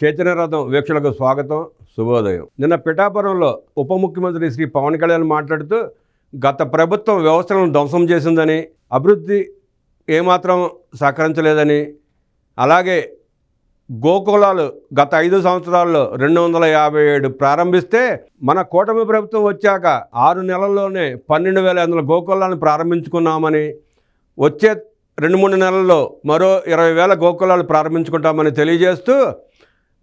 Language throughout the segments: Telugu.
చైతన్య రథం వీక్షకులకు స్వాగతం, శుభోదయం. నిన్న పిఠాపురంలో ఉప ముఖ్యమంత్రి శ్రీ పవన్ కళ్యాణ్ మాట్లాడుతూ గత ప్రభుత్వం వ్యవస్థలను ధ్వంసం చేసిందని, అభివృద్ధి ఏమాత్రం సహకరించలేదని, అలాగే గోకులాలు గత 5 సంవత్సరాల్లో 257 ప్రారంభిస్తే మన కూటమి ప్రభుత్వం వచ్చాక 6 నెలల్లోనే 12,500 గోకులాలను ప్రారంభించుకున్నామని, వచ్చే 2-3 నెలల్లో మరో 20,000 గోకులాలు ప్రారంభించుకుంటామని తెలియజేస్తూ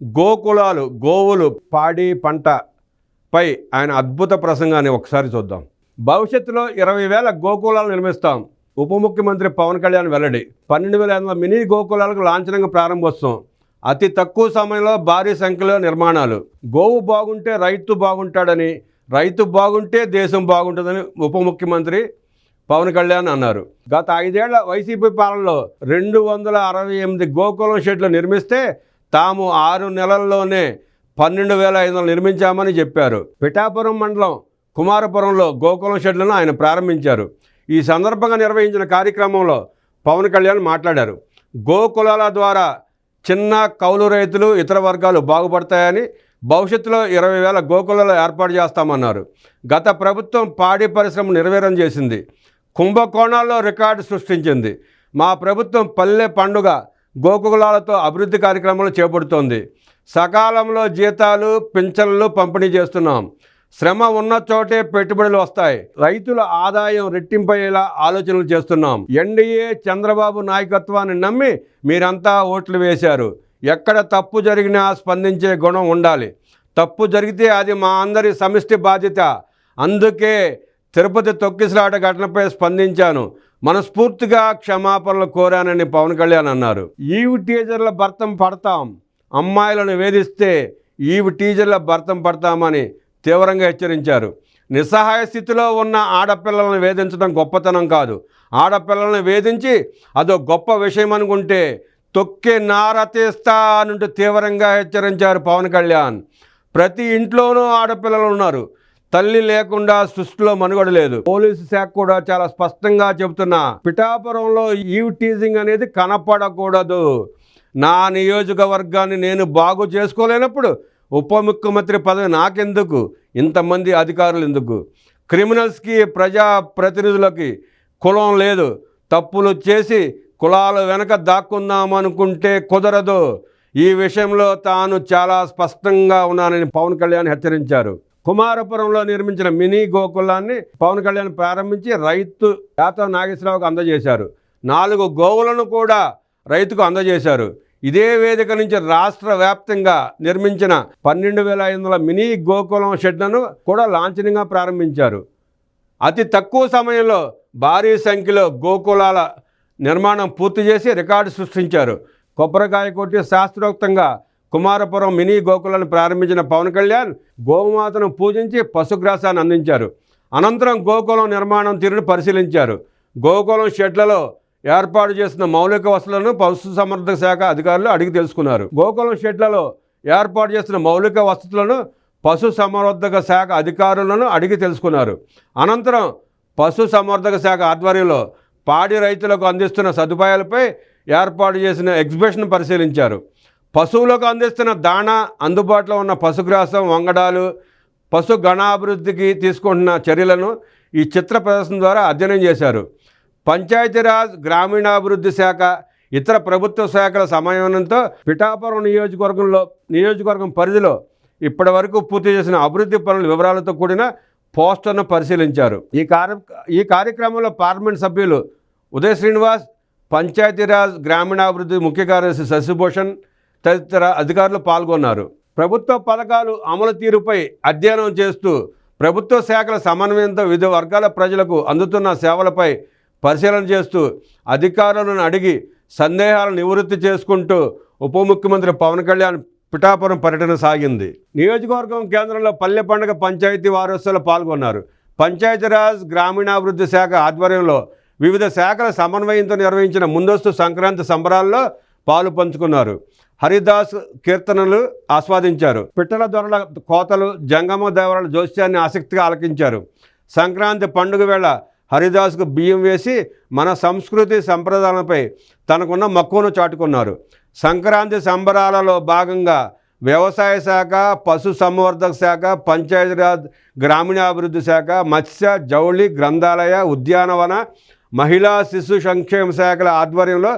గోకులాలు, గోవులు, పాడి పంటపై ఆయన అద్భుత ప్రసంగాన్ని ఒకసారి చూద్దాం. భవిష్యత్తులో 20,000 గోకులాలు నిర్మిస్తాం. ఉప ముఖ్యమంత్రి పవన్ కళ్యాణ్ వెల్లడి. 12,500 మినీ గోకులాలకు లాంఛనంగా ప్రారంభోత్సవం. అతి తక్కువ సమయంలో భారీ సంఖ్యలో నిర్మాణాలు. గోవు బాగుంటే రైతు బాగుంటాడని, రైతు బాగుంటే దేశం బాగుంటుందని ఉప ముఖ్యమంత్రి పవన్ కళ్యాణ్ అన్నారు. గత 5 ఏళ్ల వైసీపీ పాలనలో 268 గోకులం షెడ్లు నిర్మిస్తే తాము 6 నెలల్లోనే 12,500 నిర్మించామని చెప్పారు. పిఠాపురం మండలం కుమారపురంలో గోకులం షెడ్లను ఆయన ప్రారంభించారు. ఈ సందర్భంగా నిర్వహించిన కార్యక్రమంలో పవన్ కళ్యాణ్ మాట్లాడారు. గోకులాల ద్వారా చిన్న కౌలు రైతులు, ఇతర వర్గాలు బాగుపడతాయని, భవిష్యత్తులో 20,000 గోకులాలు ఏర్పాటు చేస్తామన్నారు. గత ప్రభుత్వం పాడి పరిశ్రమ నిర్వీర్యం చేసింది, కుంభకోణాల్లో రికార్డు సృష్టించింది. మా ప్రభుత్వం పల్లె పండుగ గోకులాలతో అభివృద్ధి కార్యక్రమాలు చేపడుతోంది. సకాలంలో జీతాలు, పింఛన్లు పంపిణీ చేస్తున్నాం. శ్రమ ఉన్న చోటే పెట్టుబడులు వస్తాయి. రైతుల ఆదాయం రెట్టింపయ్యేలా ఆలోచనలు చేస్తున్నాం. ఎన్డీఏ చంద్రబాబు నాయకత్వాన్ని నమ్మి మీరంతా ఓట్లు వేశారు. ఎక్కడ తప్పు జరిగినా స్పందించే గుణం ఉండాలి. తప్పు జరిగితే అది మా అందరి సమిష్టి బాధ్యత. అందుకే తిరుపతి తొక్కిసలాట ఘటనపై స్పందించాను. మనస్ఫూర్తిగా క్షమాపణలు కోరానని పవన్ కళ్యాణ్ అన్నారు. ఈవ్ టీజర్ల భర్తం పడతాం, అమ్మాయిలను వేధిస్తే ఈవ్ టీజర్ల భర్తం పడతామని తీవ్రంగా హెచ్చరించారు. నిస్సహాయ స్థితిలో ఉన్న ఆడపిల్లలను వేధించడం గొప్పతనం కాదు. ఆడపిల్లలను వేధించి అదో గొప్ప విషయం అనుకుంటే తొక్కి నారతీస్తా అంటూ తీవ్రంగా హెచ్చరించారు పవన్ కళ్యాణ్. ప్రతి ఇంట్లోనూ ఆడపిల్లలు ఉన్నారు. తల్లి లేకుండా సృష్టిలో మనుగడ లేదు. పోలీసు శాఖ కూడా చాలా స్పష్టంగా చెబుతున్నా, పిఠాపురంలో ఈవ్ టీజింగ్ అనేది కనపడకూడదు. నా నియోజకవర్గాన్ని నేను బాగు చేసుకోలేనప్పుడు ఉప ముఖ్యమంత్రి పదవి నాకెందుకు? ఇంతమంది అధికారులు ఎందుకు? క్రిమినల్స్కి, ప్రజా ప్రతినిధులకి కులం లేదు. తప్పులు చేసి కులాల వెనక దాక్కుందామనుకుంటే కుదరదు. ఈ విషయంలో తాను చాలా స్పష్టంగా ఉన్నానని పవన్ కళ్యాణ్ హెచ్చరించారు. కుమారపురంలో నిర్మించిన మినీ గోకులాన్ని పవన్ కళ్యాణ్ ప్రారంభించి రైతు యాదవ్ నాగేశ్వరరావుకు అందజేశారు. 4 గోవులను కూడా రైతుకు అందజేశారు. ఇదే వేదిక నుంచి రాష్ట్ర వ్యాప్తంగా నిర్మించిన 12,500 మినీ గోకులం షెడ్లను కూడా లాంఛనంగా ప్రారంభించారు. అతి తక్కువ సమయంలో భారీ సంఖ్యలో గోకులాల నిర్మాణం పూర్తి చేసి రికార్డు సృష్టించారు. కొబ్బరికాయ కొట్టి శాస్త్రోక్తంగా కుమారపురం మినీ గోకులను ప్రారంభించిన పవన్ కళ్యాణ్ గోమాతను పూజించి పశుగ్రాసాన్ని అందించారు. అనంతరం గోకులం నిర్మాణం తీరును పరిశీలించారు. గోకులం షెడ్లలో ఏర్పాటు చేసిన మౌలిక వసతులను పశుసంవర్ధక శాఖ అధికారులు అడిగి తెలుసుకున్నారు. గోకులం షెడ్లలో ఏర్పాటు చేసిన మౌలిక వసతులను పశుసంవర్ధక శాఖ అధికారులను అడిగి తెలుసుకున్నారు. అనంతరం పశుసంవర్ధక శాఖ ఆధ్వర్యంలో పాడి రైతులకు అందిస్తున్న సదుపాయాలపై ఏర్పాటు చేసిన ఎగ్జిబిషన్ పరిశీలించారు. పశువులకు అందిస్తున్న దాణా, అందుబాటులో ఉన్న పశుగ్రాసం, వంగడాలు, పశు గణాభివృద్ధికి తీసుకుంటున్న చర్యలను ఈ చిత్ర ప్రదర్శన ద్వారా అధ్యయనం చేశారు. పంచాయతీరాజ్, గ్రామీణాభివృద్ధి శాఖ, ఇతర ప్రభుత్వ శాఖల సమన్వయంతో పిఠాపురం నియోజకవర్గం పరిధిలో ఇప్పటి వరకు పూర్తి చేసిన అభివృద్ధి పనుల వివరాలతో కూడిన పోస్టర్ను పరిశీలించారు. ఈ కార్యక్రమంలో పార్లమెంట్ సభ్యులు ఉదయ్ శ్రీనివాస్, పంచాయతీరాజ్ గ్రామీణాభివృద్ధి ముఖ్య కార్యదర్శి శశిభూషణ్ తదితర అధికారులు పాల్గొన్నారు. ప్రభుత్వ పథకాలు అమలు తీరుపై అధ్యయనం చేస్తూ ప్రభుత్వ శాఖల సమన్వయంతో వివిధ వర్గాల ప్రజలకు అందుతున్న సేవలపై పరిశీలన చేస్తూ అధికారులను అడిగి సందేహాలను నివృత్తి చేసుకుంటూ ఉప ముఖ్యమంత్రి పవన్ కళ్యాణ్ పిఠాపురం పర్యటన సాగింది. నియోజకవర్గం కేంద్రంలో పల్లె పండుగ పంచాయతీ వారోత్సవాలు పాల్గొన్నారు. పంచాయతీరాజ్ గ్రామీణాభివృద్ధి శాఖ ఆధ్వర్యంలో వివిధ శాఖల సమన్వయంతో నిర్వహించిన ముందస్తు సంక్రాంతి సంబరాల్లో పాలు పంచుకున్నారు. హరిదాస్ కీర్తనలు ఆస్వాదించారు. పిట్టల దొరల కోతలు, జంగమ దేవరాల జోస్యాన్ని ఆసక్తిగా ఆలకించారు. సంక్రాంతి పండుగ వేళ హరిదాస్కు బియ్యం వేసి మన సంస్కృతి సంప్రదాయాలపై తనకున్న మక్కువను చాటుకున్నారు. సంక్రాంతి సంబరాలలో భాగంగా వ్యవసాయ శాఖ, పశు సంవర్ధక శాఖ, పంచాయతీరాజ్ గ్రామీణాభివృద్ధి శాఖ, మత్స్య, జౌళి, గ్రంథాలయ, ఉద్యానవన, మహిళా శిశు సంక్షేమ శాఖల ఆధ్వర్యంలో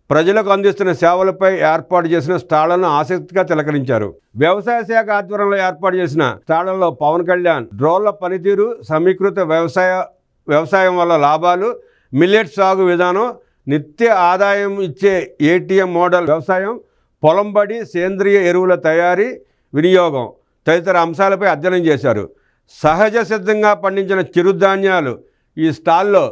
ప్రజలకు అందిస్తున్న సేవలపై ఏర్పాటు చేసిన స్టాళ్లను ఆసక్తిగా తిలకరించారు. వ్యవసాయ శాఖ ఆధ్వర్యంలో ఏర్పాటు చేసిన స్టాళ్లలో పవన్ కళ్యాణ్ డ్రోన్ల పనితీరు, సమీకృత వ్యవసాయం వల్ల లాభాలు, మిల్లెట్ సాగు విధానం, నిత్య ఆదాయం ఇచ్చే ఏటీఎం మోడల్ వ్యవసాయం, పొలంబడి, సేంద్రియ ఎరువుల తయారీ, వినియోగం తదితర అంశాలపై అధ్యయనం చేశారు. సహజ సిద్ధంగా పండించిన చిరుధాన్యాలు ఈ స్టాల్లో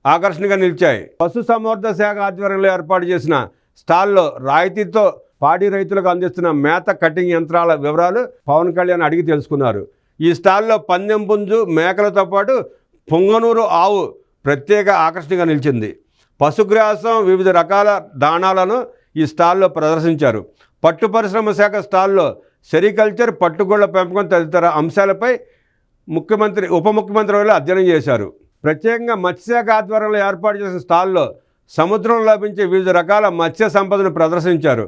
ఆకర్షణగా నిలిచాయి. పశుసంవర్ధక శాఖ ఆధ్వర్యంలో ఏర్పాటు చేసిన స్టాల్లో రాయితీతో పాడి రైతులకు అందిస్తున్న మేత కటింగ్ యంత్రాల వివరాలు పవన్ కళ్యాణ్ అడిగి తెలుసుకున్నారు. ఈ స్టాల్లో పందెం పుంజు, మేకలతో పాటు పొంగనూరు ఆవు ప్రత్యేక ఆకర్షణగా నిలిచింది. పశుగ్రాసం, వివిధ రకాల దాణాలను ఈ స్టాల్లో ప్రదర్శించారు. పట్టు పరిశ్రమ శాఖ స్టాల్లో సెరికల్చర్, పట్టుగొళ్ల పెంపకం తదితర అంశాలపై ఉప ముఖ్యమంత్రి అధ్యయనం చేశారు. ప్రత్యేకంగా మత్స్యశాఖ ఆధ్వర్యంలో ఏర్పాటు చేసిన స్టాల్లో సముద్రంలో లభించే వివిధ రకాల మత్స్య సంపదను ప్రదర్శించారు.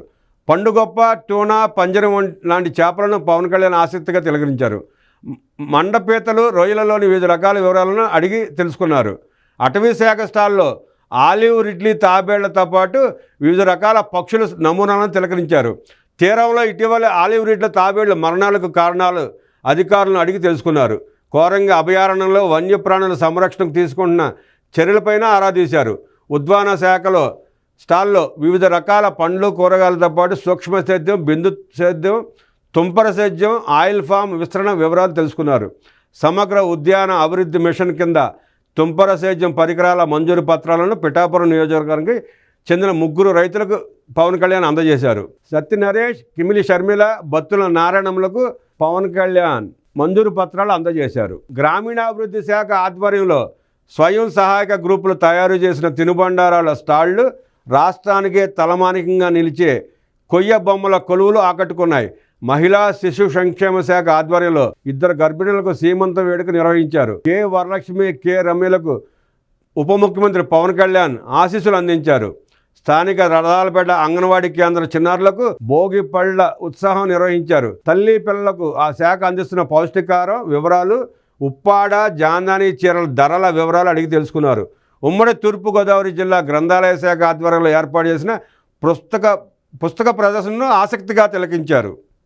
పండుగొప్ప, టూనా, పంజరం లాంటి చేపలను పవన్ కళ్యాణ్ ఆసక్తిగా తిలకరించారు. మండపీతలు, రొయ్యలలోని వివిధ రకాల వివరాలను అడిగి తెలుసుకున్నారు. అటవీ శాఖ స్టాల్లో ఆలివ్ రిడ్లీ తాబేళ్లతో పాటు వివిధ రకాల పక్షుల నమూనాలను తిలకరించారు. తీరంలో ఇటీవల ఆలివ్ రిడ్ల తాబేళ్ల మరణాలకు కారణాలు అధికారులను అడిగి తెలుసుకున్నారు. కోరంగి అభయారణ్యంలో వన్యప్రాణుల సంరక్షణకు తీసుకుంటున్న చర్యలపైన ఆరా తీశారు. ఉద్యాన శాఖలో స్టాల్లో వివిధ రకాల పండ్లు, కూరగాయలతో పాటు సూక్ష్మ సేద్యం, బిందు సేద్యం, తుంపర సేద్యం, ఆయిల్ ఫామ్ విస్తరణ వివరాలు తెలుసుకున్నారు. సమగ్ర ఉద్యాన అభివృద్ధి మిషన్ కింద తుంపర సేద్యం పరికరాల మంజూరు పత్రాలను పిఠాపురం నియోజకవర్గానికి చెందిన 3 రైతులకు పవన్ కళ్యాణ్ అందజేశారు. సత్య నరేష్, కిమిలి షర్మిల, బత్తుల నారాయణములకు పవన్ కళ్యాణ్ మంజూరు పత్రాలు అందజేశారు. గ్రామీణాభివృద్ధి శాఖ ఆధ్వర్యంలో స్వయం సహాయక గ్రూపులు తయారు చేసిన తినుబండారాల స్టాళ్లు రాష్ట్రానికే తలమానికంగా నిలిచే కొయ్య బొమ్మల కొలువులు ఆకట్టుకున్నాయి. మహిళా శిశు సంక్షేమ శాఖ ఆధ్వర్యంలో 2 గర్భిణులకు సీమంత వేడుక నిర్వహించారు. కె వరలక్ష్మి, కె రమ్యలకు ఉప ముఖ్యమంత్రి పవన్ కళ్యాణ్ ఆశీస్సులు అందించారు. స్థానిక రథాలపేట అంగన్వాడీ కేంద్ర చిన్నారులకు భోగి పళ్ళ ఉత్సాహం నిర్వహించారు. తల్లి పిల్లలకు ఆ శాఖ అందిస్తున్న పౌష్టికాహారం వివరాలు, ఉప్పాడ, జాందాని చీరల ధరల వివరాలు అడిగి తెలుసుకున్నారు. ఉమ్మడి తూర్పుగోదావరి జిల్లా గ్రంథాలయ శాఖ ఆధ్వర్యంలో ఏర్పాటు చేసిన పుస్తక ప్రదర్శనను ఆసక్తిగా తిలకించారు.